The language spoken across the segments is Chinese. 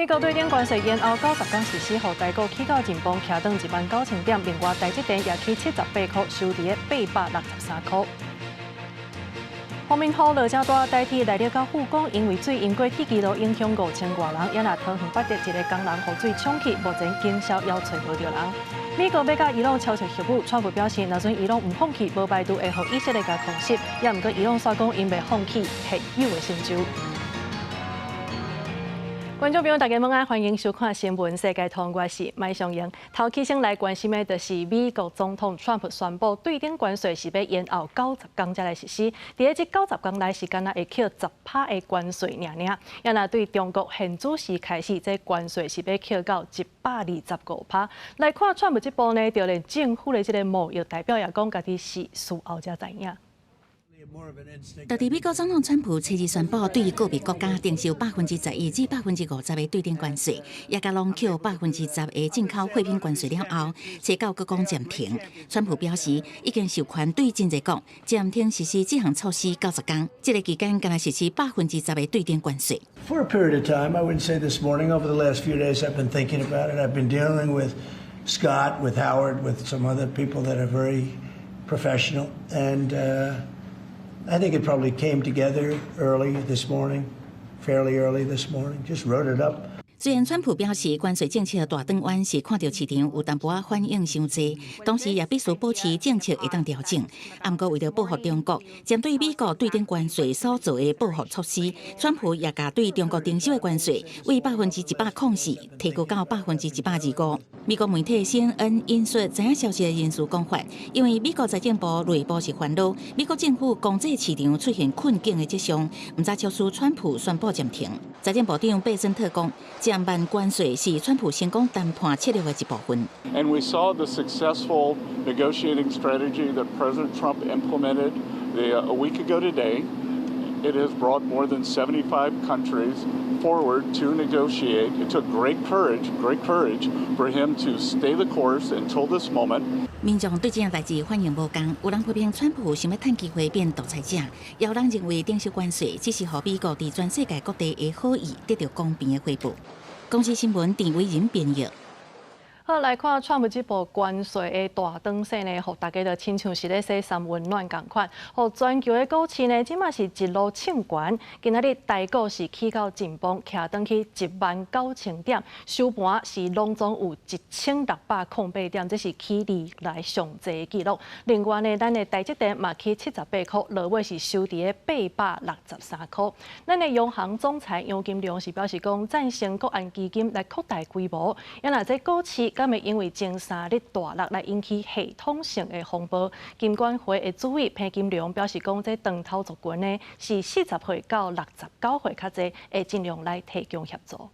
美国对顶关税延后90天实施后，台股起到前方徛等19000点，另外台积电也起78块，收伫863块。洪明虎落遮大代替来了到护工，因为水淹过铁基路影响5000多人，也若桃园八德一个工人河水冲去，目前经销要找无到人。美国要甲伊朗敲出协议，川普表示，若阵伊朗唔放弃，无排除会互以色列甲控制，也毋过伊朗煞讲因袂放弃核友的成就。观众朋友，大家晚安，欢迎收看新闻世界通，我是麦尚英。头起先来关心的，就是美国总统川普宣布对顶关税是要延后90天才来实施。伫这90天内是敢若会扣10%的关税尔，也若对中国现主时开始，这关税是要扣到125%。来看川普这步呢，就连政府的这个贸易代表也讲，家己是事后才知影。到底美国总统川普初日宣布，对于个别国家征收11%至50%的对顶关税，也甲拢扣10%的进口货品关税了后，车购各讲暂停。川普表示，已经授权对真济国暂停实施这项措施90天，这个期间敢若实施10%的对顶关税。For a period of time, I wouldn't say this morning. Over the last few days, I've been thinking about it. I've been dealing with Scott, with Howard, with some other people that are very professional, and I think it probably came together early this morning, fairly early this morning. Just wrote it up. 虽然川普表示关税政策大转弯是看到市场有淡薄仔反应伤济，同时也必须保持政策会当调整。不过为了保护中国，针对美国对顶关税所做的报复措施，川普也甲对中国征收的关税为100%控制，提高到125%。美国媒体 CNN 引述知影消息的人士讲法，因为美国财政部、内部是烦恼，美国政府经济市场出现困境的迹象，唔知促使川普宣布暂停。财政部长贝森特讲，减慢关税是川普成功谈判策略的一部分。And we saw the successful negotiating strategy that President Trump implemented a week ago today. It has brought more than 75 countries forward to negotiate. It took great courage for him to stay the course until this moment. 民众对这样代志反应无同，有人批评川普想要趁机会变独裁者，也有人认为征收关税只是予美国伫全世界各地的好意得到公平的回报。公司新闻陈伟仁编译。好，来看川普这部关税的大转身呢，互大家就亲像是咧洗三温暖共款，互全球的股市呢，即马是一路冲悬。今仔日台股是起到前方，徛登去19000点，收盘是拢总有1608点，这是起以来上济纪录。另外呢，咱的台积电嘛起78块，落尾是收伫863块。咱的央行总裁杨金龙是表示讲，赞成国安基金来扩大规模，也若这股市。敢会因为前3日大落来引起系统性的风暴？金管会的主委潘金良表示讲，这长头族群呢是40岁到69岁较济，会尽量来提供协助。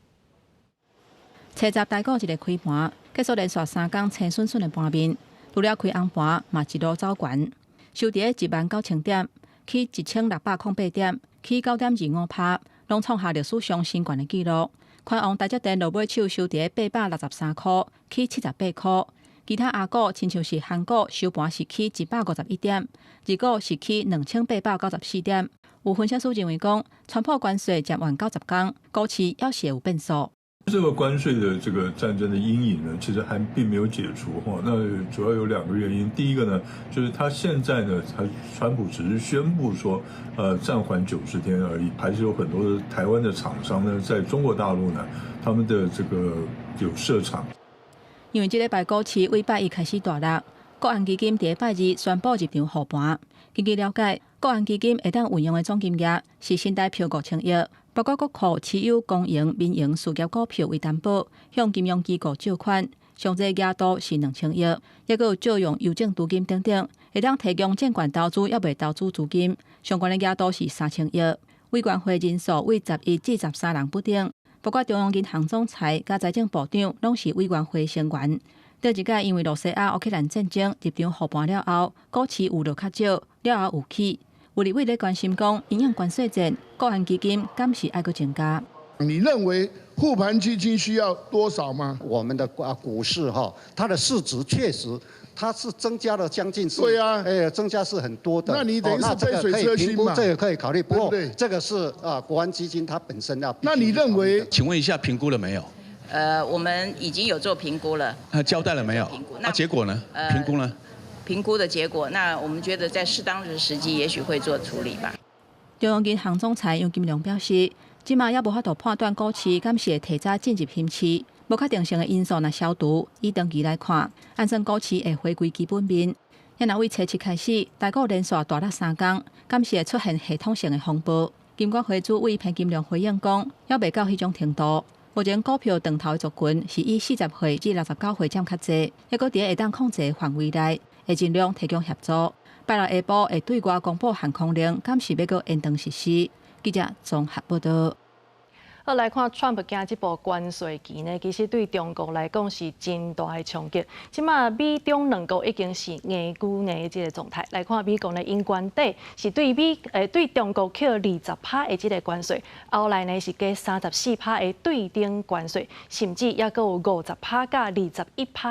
七十台股一个开盘，结束连续3天青顺顺的盘面，除了开红盘，嘛一路走悬，收伫19000点，起1608点，起9.25%，拢创下历史上新高的纪录。看王台积电落尾手收伫863块，起78块。其他亚股亲像是韩股收盘是起151点，日股是起2894点。有分析师认为讲，川普关税接完90天，股市要是有变数。这个关税的这个战争的阴影呢，其实还并没有解除哈。那主要有2个原因，第一个呢，就是他现在呢，川普只是宣布说，暂缓90天而已，还是有很多的台湾的厂商呢，在中国大陆呢，他们的这个有设厂。因为这礼拜股市为拜一开始大落，国安基金第拜二宣布入场护盘。根据了解，国安基金会当运用的总金额是新台票5000亿。包括国库持有公营、民营事业股票为担保，向金融机构借款，上济额度是2000亿，也有借用邮政资金等等，会当提供证券投资也未投资资金，相关的额度是3000亿。委员会人数为11至13人不等，包括中央银行总裁甲财政部长拢是委员会成员。第一届因为罗西亚乌克兰战争入场护盘了后，股市有落较少，了后有起。有立委咧关心讲，营养关税战，国安基金敢是爱阁增加？你认为护盘基金需要多少吗？我们的股市它的市值确实。它是增加了将近对啊，增加是很多的。那你等于是杯水车薪嘛？这个可以考虑，不过这个是国安基金它本身要。那你认为？请问一下，评估了没有？我们已经有做评估了。交代了没有？那结果呢？评估呢？评估的结果，那我们觉得在适当的时机，也许会做处理吧。中央银行总裁杨金龙表示，即马也无法度判断股市敢是会提早进入险期。无确定性的因素若消除，以长期来看，安算股市会回归基本面。也若为初七开始，台股连续大跌3天，敢是会出现系统性的风暴。金管会主委潘金良回应讲，还未到迄种程度。目前股票长头的族群是以40岁至69岁占较侪，还阁伫会当控制的范围内，会尽量提供协助。拜六下晡会对外公布限空令，敢是要阁延长实施。记者综合报道。好，来看 Trump 今这部关税期呢，其实对中国来讲是真大的冲击。即马美中两国已经是硬久的这个状态。来看美国的因关底是对中国扣20%的这个关税，后来呢是加34%的对顶关税，甚至也阁有50%加21%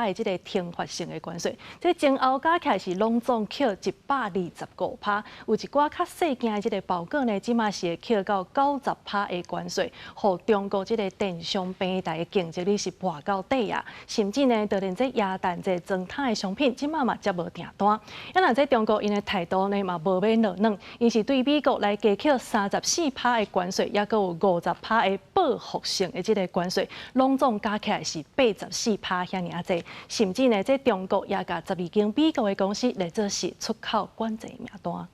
的这个停发性的关税。这前后加起来是拢总扣125%，有一寡较细件的这个包裹呢，即马是会扣到90%的关税。互中国这个电商平台的竞争力是拔到底啊，甚至呢，就连这鸭蛋这装桶的商品，即马嘛才无订单。因若这中国因的态度呢嘛无要落软，因是对美国来加扣34%的关税，也阁有50%的报复性的这个关税，拢总加起来是84%遐尔济。甚至呢，这中国也甲12间美国的公司来做是出口管制名单。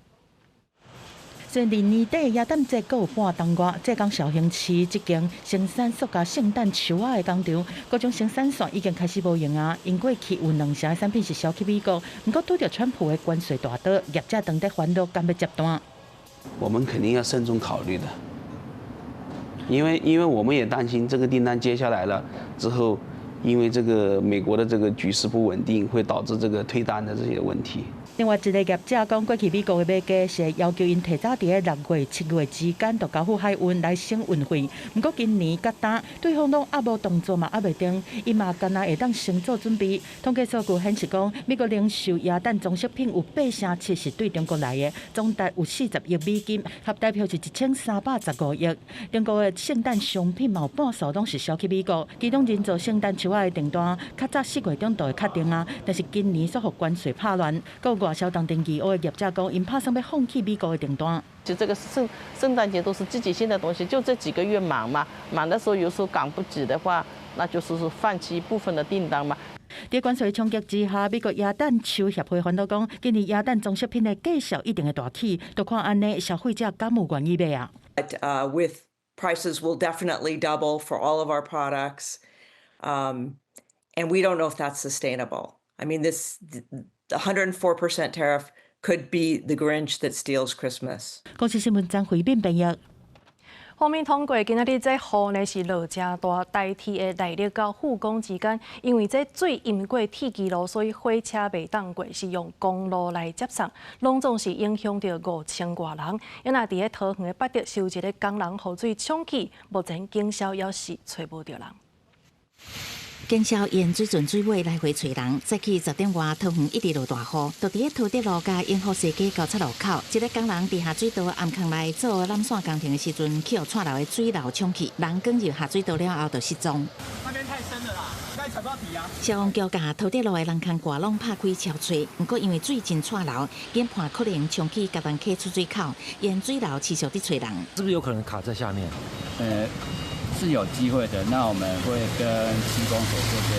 今年年底，耶诞节阁有半冬外，浙江绍兴市一间生产塑胶圣诞树仔的工厂，各种生产线已经开始无用啊。因过去有2成的产品是销去美国，不过拄着川普的关税大刀，业者当在烦恼敢要接单。我们肯定要慎重考虑的，因为我们也担心这个订单接下来了之后，因为这个美国的这个局势不稳定，会导致这个退单的这些问题。另外一个业者讲，过去美国的买家是要求因提早伫个6月、7月之间就交付海运来省运费。不过今年甲单对方拢也无动作嘛，也未定，伊嘛干那会当先做准备。统计数据显示讲，美国零售耶诞装饰品有8%是对中国来的，总值有40亿美金，合代票是1315亿。中国的圣诞商品嘛有半数拢是销去美国，其中人造圣诞树仔的订单，较早4月中就会确定啊，但是今年所互关税拍乱，外销当定义，我的业者讲，因拍算要放弃美国的订单。就这个圣诞节都是季节性的东西，就这几个月忙嘛，忙的时候有时候赶不及的话，那就是放弃部分的订单嘛。在关税冲击之下，美国耶诞树协会烦恼讲，今年耶诞装饰品的价销一定会大起，就看安尼消费者敢有愿意买啊。With prices will definitely double for all of our products, and we don't know if that's sustainable. I mean, the 104% tariff could be the Grinch that steals Christmas. 公司新闻张回变编译。方面通过，今仔日这雨呢是落真大，代替的内陆到富冈之间，因为这水淹过铁基路，所以火车袂当过，是用公路来接送，拢总是影响到5000多人。因若伫咧桃园的八德收一个工人雨水冲去，目前警消也是找无到人。警消沿水圳水尾来回找人，早起10点外，桃园一直落大雨，就伫咧桃德路甲永福西街交叉路口，一个工人伫下水道暗坑内做揽线工程的时阵，去互串流的水流冲去，人卷入下水道了后就失踪。那边太深了啦，该踩到底啊！消防局甲桃德路的人坑挂拢拍开超吹，不过因为水真串流，研判可能冲去甲人溪出水口，沿水流持续伫找人。是不是有可能卡在下面？是有机会的，那我们会跟施工所这边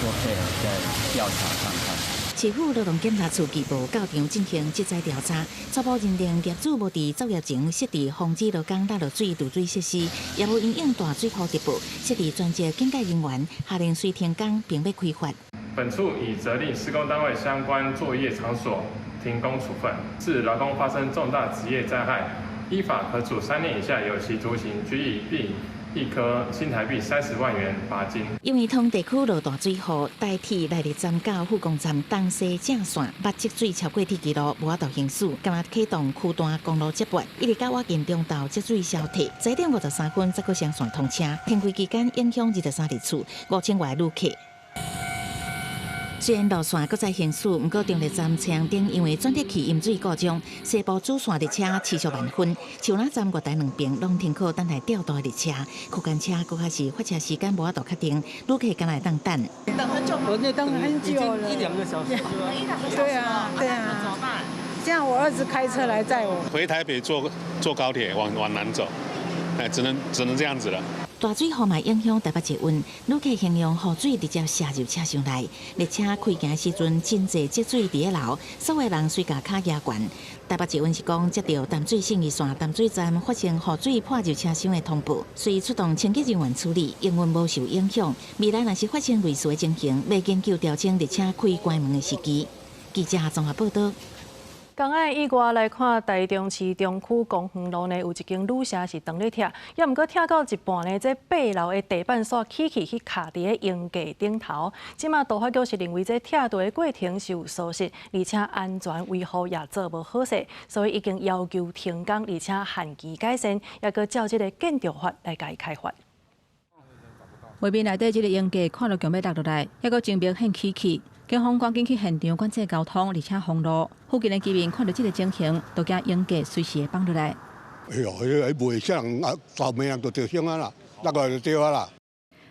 做配合，再调查看看。市府劳动检查处技部到场进行即载调查，初步认定业主无伫作业前设置防止劳工落水渡水设施，也无因应大水库直布设置专职警戒人员，下令随停工并要开发。本处已责令施工单位相关作业场所停工处分，致劳工发生重大职业灾害，依法可处3年以下有期徒刑、拘役，并1颗新台币30万元罚金。因为通地区落大水后，代替来日站到富公站东西正线，把积水超过铁路无法度行驶，今日启动区段公路接驳，一直到瓦近中道积水消退，7点53分才个双线通车。停开期间影响23日厝5000外旅客。虽然路线搁再行驶，不过中立站车顶因为转折器淹水故障，西部主线列车持续慢分，树林站月台两边拢停靠等待调度的列车，区间车搁开始发车时间无法度确定，旅客敢来当等。等很久，我那等很久了，1、2个小时。对啊，对啊。怎么办？这样我儿子开车来载我。回台北坐高铁往南走，只能这样子了。大水雨嘛影响台北捷运，旅客形容雨水直接射入车厢内，列车开行时阵真侪积水伫个流，所有人随甲脚压悬。台北捷运是讲接到淡水信义线淡水站发生雨水破入车厢的通报，随出动清洁人员处理，营运无受影响。未来若是发生类似的情形，要研究调整列车开关门的时机。记者综合报道。港爱以外来看，台中市中区公园路呢有一间旅社是当咧拆，也毋过拆到一半呢，这8楼的地板刷起去卡伫个鹰架顶头。即马都发局是认为这拆除的过程是有疏失，而且安全维护也做无好势，所以已经要求停工，而且限期改善，也搁照这个建筑法来加以开发。画面内底这个鹰架看到强要落落来，还阁证明很起去。警方赶紧去现场管制交通，而且封路。附近的居民看到这个情形，都惊鹰架随时会放落来。哎呦，迄袂啥人啊，10名人就着伤啊啦，那个就对啊啦。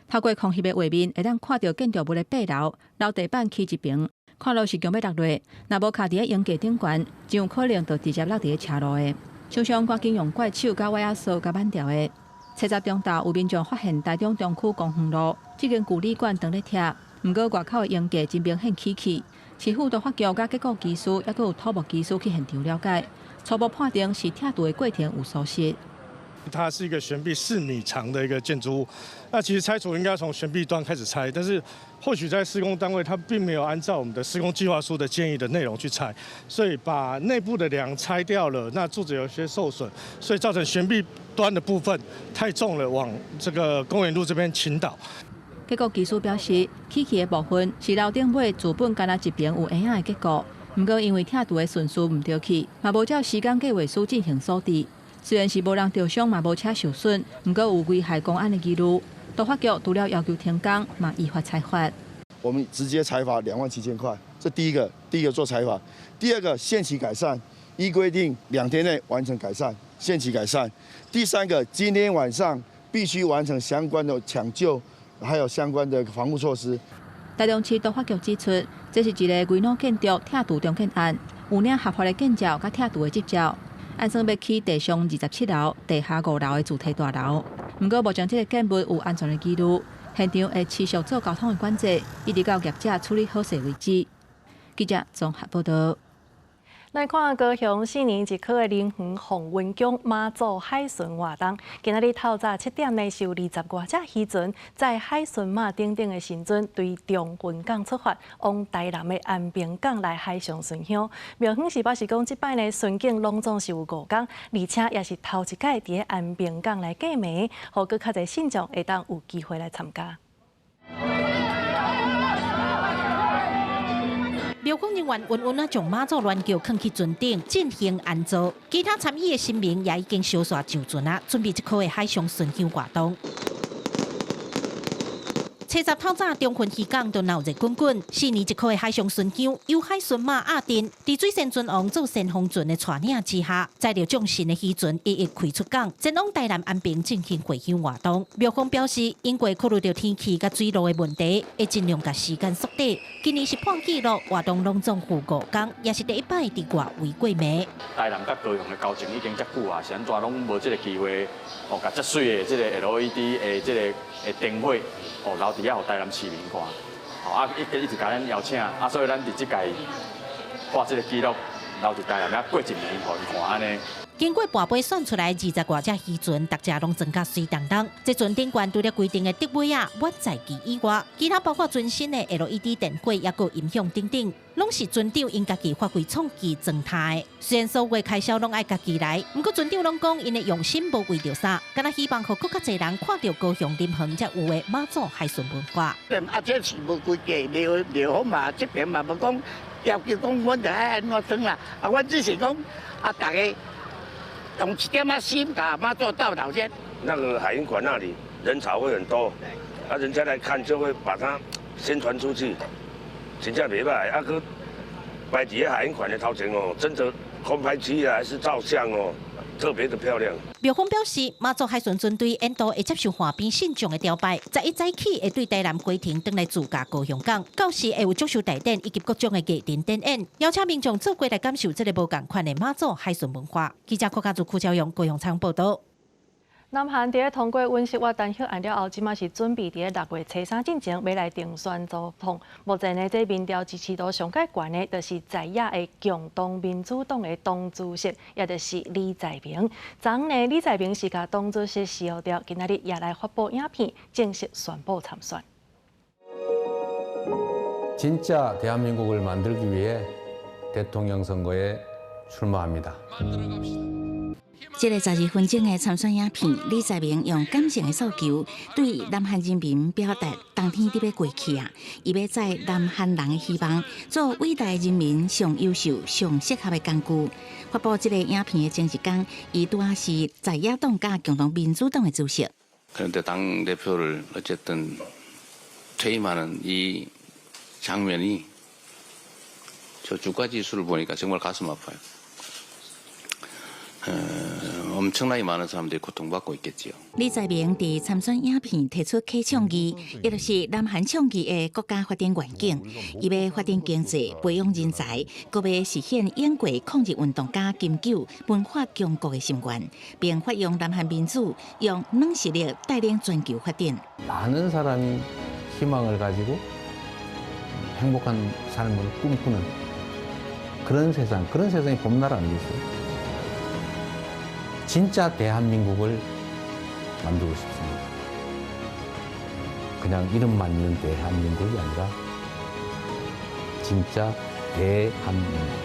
透过空翕的画面，会当看到建筑物的8楼楼地板起一边，看到是强要落落，若无卡伫个鹰架顶悬，真有可能就直接落伫个车路的。厂商赶紧用怪手甲瓦仔扫甲挽掉的。7中昼有民众发现台中中区公园路这间旧旅馆当咧拆。不过外口的鹰架真明显起去，市府都发局甲结构技师，也阁有土木技师去现场了解，初步判定是拆除的过程有疏失。它是一个悬臂4米长的一个建筑物，那其实拆除应该从悬臂端开始拆，但是或许在施工单位它并没有按照我们的施工计划书的建议的内容去拆，所以把内部的梁拆掉了，那柱子有些受损，所以造成悬臂端的部分太重了，往这个公园路这边倾倒。结构技师表示，起去的部分是楼顶尾主本干那一边有影的结构，不过因为拆除的顺序唔对起，嘛无照时间计划书进行锁定。虽然是无人受伤，嘛无车受损，不过有危害公安的记录。都发局除了要求停工，嘛依法裁罚。我们直接裁罚27000块，这第一个做裁罚。第二个限期改善，依规定2天内完成改善，限期改善。第三个，今天晚上必须完成相关的抢救。还有相关的防护措施。台中市都发局指出，这是一个危老建筑拆除重建案，有领合法的建造甲拆除的执照，按算要起地上27楼、地下5楼的主体大楼。不过，目前这个建物有安全的记录，现场会持续做交通的管制，一直到业者处理好势为止。记者综合报道。来看高雄4年1科的林园凤温宫妈祖海巡活动，今仔日透早7点呢，是有20多只渔船在海巡马顶的时阵，对中云港出发，往台南的安平港来海上巡香。庙方是表示讲，这摆呢巡警拢总是有5工，而且也是头一届伫安平港来过暝，互搁较侪信众会当有机会来参加。庙方人员稳稳啊，将妈祖銮轿扛去船顶进行安坐，其他参与的新民也已经小刷上船啊，准备1科的海上巡香活动。70透早，中云渔港都闹热滚滚。4年1科的海上巡香，由海巡马亚丁伫水仙船王做先锋船的带领之下，载着众新的渔船一一开出港，前往台南安平进行回乡活动。庙方表示，因为考虑到天气甲水路的问题，会尽量甲时间缩短。今年是破纪录，活动拢总赴5工，也是第一摆伫外围过暝。台南甲高雄的交情已经遮久啊，是安怎拢无这个机会，甲遮水的这个 LED 的这个灯火，留伫遐，互台南市民看。一直甲咱邀请，所以咱伫即届画这个记录，留伫台南遐过一年，互伊看安尼。经过跋杯选出来20多只渔船，大家拢增加水当当。这船顶悬除了规定的设备啊，我在其以外，其他包括全新的 LED 电火，也有音响等等，拢是船长因家己发挥创意装汰的。虽然所有开销拢爱家己来，不过船长拢讲因的用心无为着啥，敢若希望互更较侪人看到高雄临河才有的马祖海巡文化。这是无规矩，聊好嘛，这边嘛无讲要求讲，阮就爱安怎装啦。阮只是讲大家用一点心，把马祖到老先。那个海云馆那里人潮会很多，人家来看就会把它宣传出去，真正袂歹。个摆伫海云馆的头前哦，真的空拍机还是照相哦。特别的漂亮。庙方表示，马祖海巡军队沿途会接受海边信众的朝拜，11早起会对台南归庭转来自驾高雄港，到时会有接受大典以及各种的艺人展演，邀请民众做过来感受这个无同款的马祖海巡文化。记者柯家祖、柯昭阳、高雄采访报道。南韩伫通过温室单核案了后，即马是准备伫6月初3进前要来定选总统。目前呢，这民调支持度上界悬的，就是在野的共同民主党的党主席，也就是李在明。昨呢，李在明是甲党主席示好掉，今仔日也来发布影片，正式宣布参选。 진짜 대한민국을 만들기 위해 대통령 선거에 출마합니다. 这个12分钟的参选影片，李在明用感性的诉求对南韩人民表达冬天伫要过去啊，伊要载南韩人的希望，做伟大人民上优秀、上适合的工具。发布这个影片的前一天，伊拄啊是在野党加共同民主党的主席。 그런데 당 대표를 어쨌든 퇴임하는 이 장면이 저 주가 지수를 보니까 정말 가슴 아파요. 엄청나게 많은 사람들이 고통받고 있겠지요. 李在明伫参选影片提出客倡议，也就是南韩倡议的国家发展愿景。伊要发展经济、培养人才，搁要实现英国抗日运动家金九文化强国的心愿，并发扬南韩民主，用软实力带领全球发展。 많은 사람이 희망을 가지고 행복한 삶을 꿈꾸는 그런 세상이 봄날 아니겠어요? 진짜 대한민국을 만들고 싶습니다. 그냥 이름만 있는 대한민국이 아니라 진짜 대한민국.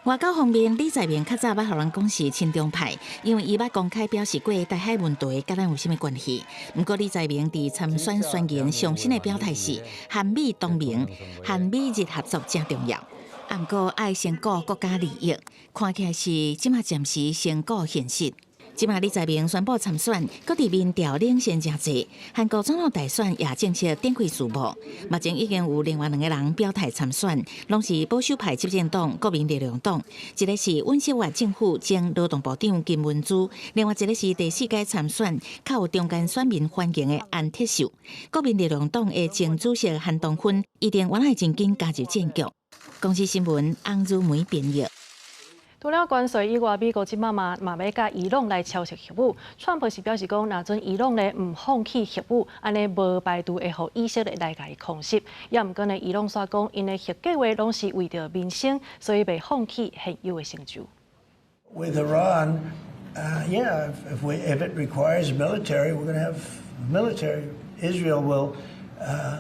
外交方面，李在明较早捌互人讲是亲中派，因为伊捌公开表示过台海问题甲咱有啥物关系。不过李在明伫参选宣言上新的表态是韩美同盟、韩美日合作正重要。 不过爱先顾国家利益，看起来是即马暂时先顾现实。即马李在明宣布参选，各地民调领先真济，韩国总统大选也正式展开序幕。目前已经有另外2个人表态参选，拢是保守派执政党国民力量党，一个是尹锡悦政府前劳动部长金文珠，另外一个是第4届参选较有中间选民欢迎的安铁秀。国民力量党的前主席韩东勋一定原来真紧加入战局。 公司新闻翁如梅编译。除了关税以外，美国即马嘛要甲伊朗来敲设核武。川普是表示讲，若准伊朗呢唔放弃核武，安尼无排除会互以色列来甲伊空袭。也毋过呢，伊朗说讲，因的核计划拢是为着民生，所以袂放弃现有的成就。With Iran, yeah, if it requires military, we're going to have military. Israel will.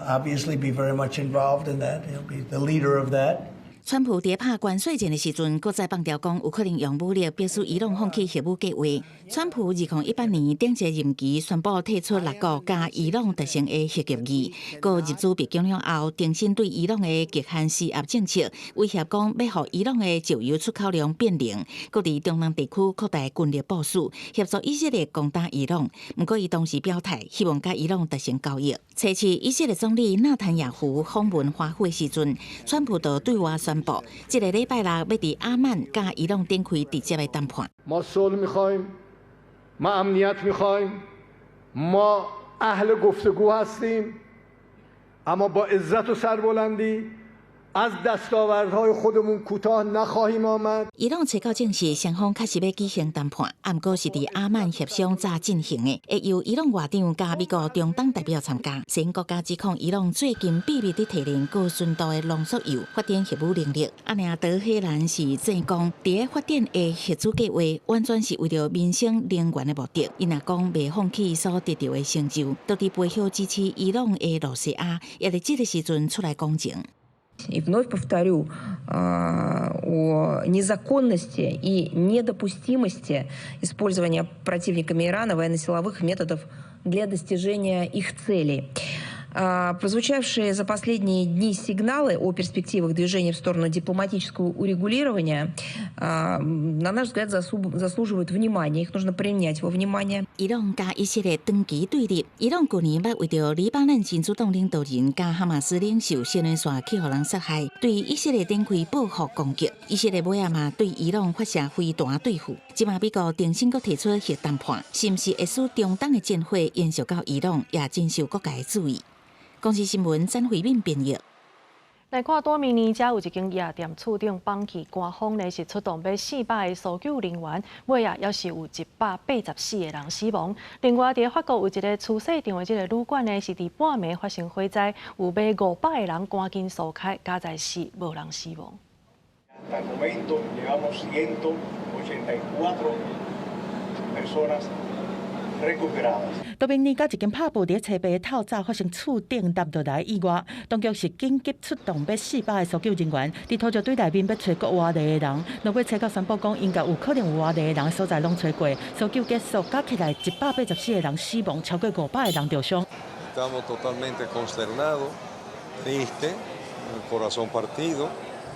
Obviously be very much involved in that. He'll be the leader of that. 川普伫拍关税战的时阵，搁再放调讲有可能用武力迫使伊朗放弃核武计划。川普2018年顶一任期宣布退出6国加伊朗达成的核协议，搁入主北京了后，重新对伊朗的极限施压政策，威胁讲要互伊朗的石油出口量变零，搁伫中南地区扩大军力部署，协助以色列攻打伊朗。不过伊当时表态，希望甲伊朗达成交易。初次以色列总理纳坦雅胡访问华府的时阵，川普就对外宣布，这个礼拜六要伫阿曼甲伊朗展开直接的谈判。ما صلح می‌خوایم، ما امنیت می‌خوایم، ما اهل گفتگو هستیم، اما با عزت و سربلندی از دستاوردهای خودمون کوتاه نخواهیم آمد.伊朗找到证实，双方确实要举行谈判，不过是伫阿曼协商早进行的，会由伊朗外长加美国中东代表参加。先国家指控伊朗最近秘密地提炼高纯度的浓缩铀，发展核武能力。阿尔德黑兰是正讲，伫个发展的核子计划完全是为了民生能源的目的。伊若讲未放弃所得到的成就，都伫背后支持伊朗的罗西亚，也伫这个时阵出来讲情。 И вновь повторю о незаконности и недопустимости использования противниками Ирана военно-силовых методов для достижения их целей. Прозвучавшие за последние дни сигналы о перспективах движения в сторону дипломатического урегулирования, на наш взгляд, заслуживают внимания. Их нужно принять во внимание. 伊朗加以色列长期对立。伊朗去年捌为着黎巴嫩真主党领导人加哈马斯领袖新闻线去互人杀害，对以色列展开报复攻击。以色列尾仔嘛对伊朗发射飞弹对付。即马美国重新阁提出核谈判，是毋是会使中东的战火延续到伊朗，也真受国家的注意。 公司新闻张慧敏编译。来看多明尼，遮有一间夜店厝顶放起官方呢是出动要400个搜救人员，尾啊也是有184个人死亡。另外，伫法国有一个厝市场的这个旅馆呢，是伫半暝发生火灾，有要500个人赶紧疏开，加在是无人死亡。 多明尼甲一间拍布伫车牌透早发生厝顶塌落来意外，当局是紧急出动要400个搜救人员，伫土石堆内面要找搁活地的人，落尾找到宣布讲应该有可能有活地的人所在拢找过，搜救结束，加起来184个人死亡，超过500个人受伤。Estamos totalmente consternados, tristes, el corazón partido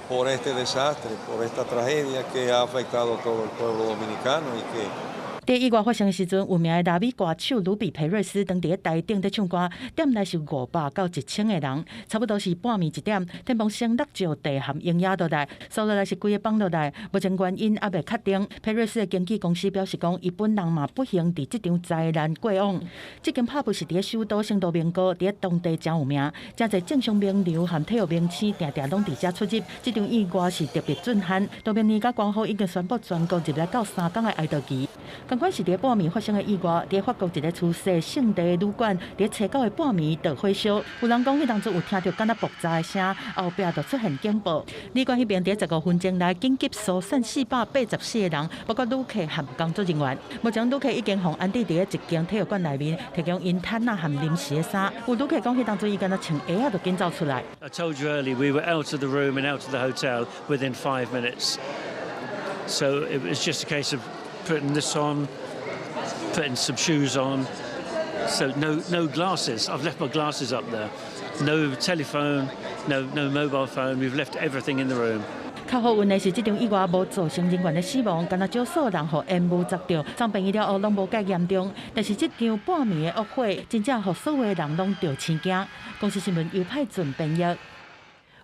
por este desastre, por esta tragedia que ha afectado a todo el pueblo dominicano y que 伫意外发生的时阵，有名的拉美歌手鲁比佩瑞斯当伫台顶在唱歌，店内是500到1000个人，差不多是半暝1点，天崩声落石地含营压落来，扫落来是规个放落来，目前原因还未确定。佩瑞斯的经纪公司表示讲，伊本人嘛不幸伫即场灾难过往。这间拍布是伫首都圣多明哥，伫当地真有名，真侪政商名流含体育明星定定拢伫遮出入。这场意外是特别震撼。多明尼加官方已经宣布全国入来到3天的哀悼期。 同款是伫半暝发生的意外，伫法国一个出世圣地旅馆，伫初9的半暝着火烧。有人讲，迄当初有听到敢若爆炸的声，后壁就出现警报。旅馆迄边伫15分钟内紧急疏散484个人，包括旅客和工作人员。目前旅客已经互安置伫一间体育馆内面，提供因毯啊和临时的衫。有旅客讲，迄当初伊敢若穿鞋啊，就紧走出来。I told you earlier, we were out of the room and out of the hotel within 5 minutes. So it was just a case of putting this on, putting some shoes on. So no glasses. I've left my glasses up there. No telephone, no mobile phone. We've left everything in the room. 较好运的是，这场意外无造成人员的死亡，敢若少数人互烟雾砸到，伤病医了后拢无介严重。但是这场半暝的恶火，真正互所有的人拢着生惊。公司新闻由派准编译。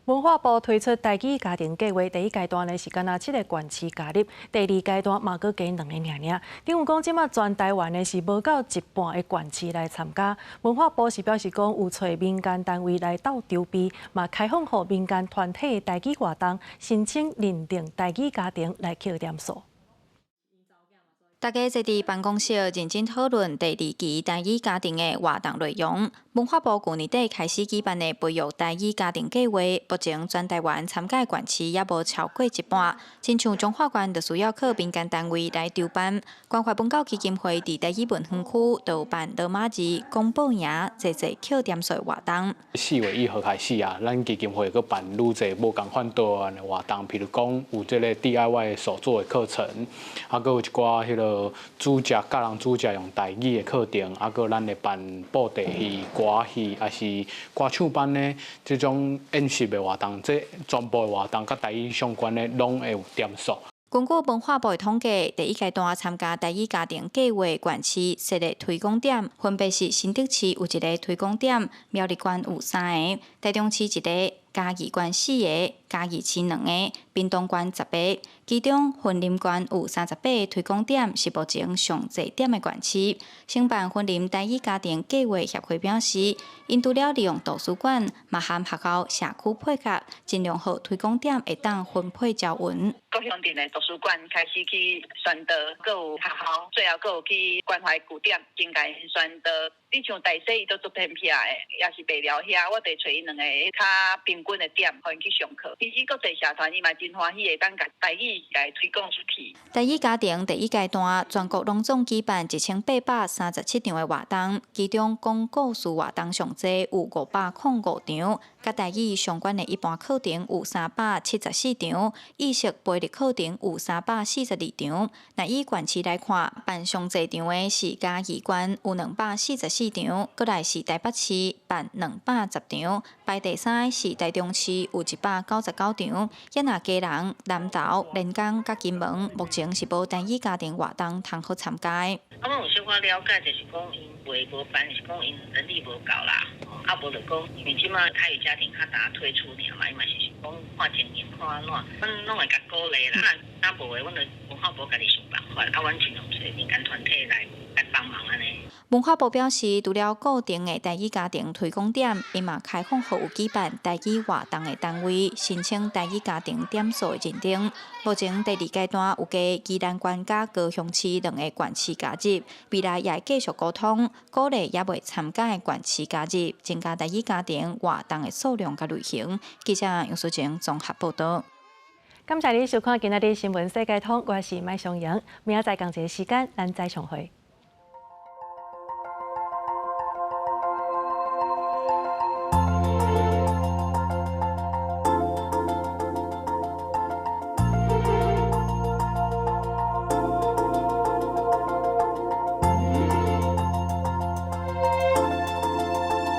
文化部推出台语家庭计划，第一阶段呢是敢若7个县市加入，第二阶段嘛阁加2个尔。等于讲，即马全台湾呢是无到一半的县市来参加。文化部是表示讲，有找民间单位来斗筹备，嘛开放予民间团体的台语活动申请认定台语家庭来扣点数。 大家坐伫办公室认真讨论第2期台语家庭的活动内容。文化部去年底开始举办的培育台语家庭计划，目前全台湾参加县市也无超过一半。亲像彰化县就需要靠民间单位来筹办。关怀本教基金会伫台语文园区就办罗马字、公布营，侪扣点数的活动。4月1号开始啊，咱基金会佮办愈侪无共款多案的活动，譬如讲有这个 DIY 手作的课程，啊，佮有一寡迄个煮食教人煮食用台语的课程，啊，佮咱会办布袋戏。 歌戏还是歌唱班呢？这种演习的活动，这全部的活动甲台语相关的，拢会有点数。根据文化部的统计，第一阶段参加台语家庭计划县市设立推广点，分别是新竹市有1个推广点，苗栗县有3个，台中市1个，嘉义县4个，嘉义市2个，屏东县10个，其中婚林县有38个推广点，是目前上侪点的县市。承办婚林台语家庭计划协会表示，因除了利用图书馆，嘛含学校、社区配合，尽量好推广点会当分配招运。各乡镇的图书馆开始去宣导，各有学校，最后各有去关怀据点，真甲因宣导。你像大西伊都做偏僻的，也是袂了遐，我得找伊两个较平均的点，互因去上课。其实国际社团伊嘛真欢喜，会当甲台语来推广出去。台语家庭第一阶段，全国拢总举办1837场的活动，其中讲故事活动上侪有505场，甲台语相关的一般课程有374场，意识培育课程有342场。那以县市来看，办上侪场的是嘉义县有244场，过来是台北市办210场，排第3的是台中市有199场，也那基隆、南投、连江甲金门目前是无单一家庭活动通好参加。我有小可了解，就是讲因话无办，是讲因人力无够啦。啊，无就讲，因为即马台语家庭较大推出尔嘛，伊嘛是讲看情形看安怎，阮拢会甲鼓励啦。若无诶，阮就文化部家己想办法，啊，阮尽量找民间团体来帮忙安尼。文化部表示，除了固定的台语家庭推广点，伊嘛开放予有举办台语活动的单位申请台语家庭点数的认定。目前第2阶段有加宜兰县甲高雄市2个县市加入，未来也会继续沟通，鼓励也未参加的县市加入，增加台语家庭活动的数量甲类型。记者杨淑晴综合报道。感谢你收看今日的新闻世界通，我是麦尚莹，明仔载同一个时间咱再相会。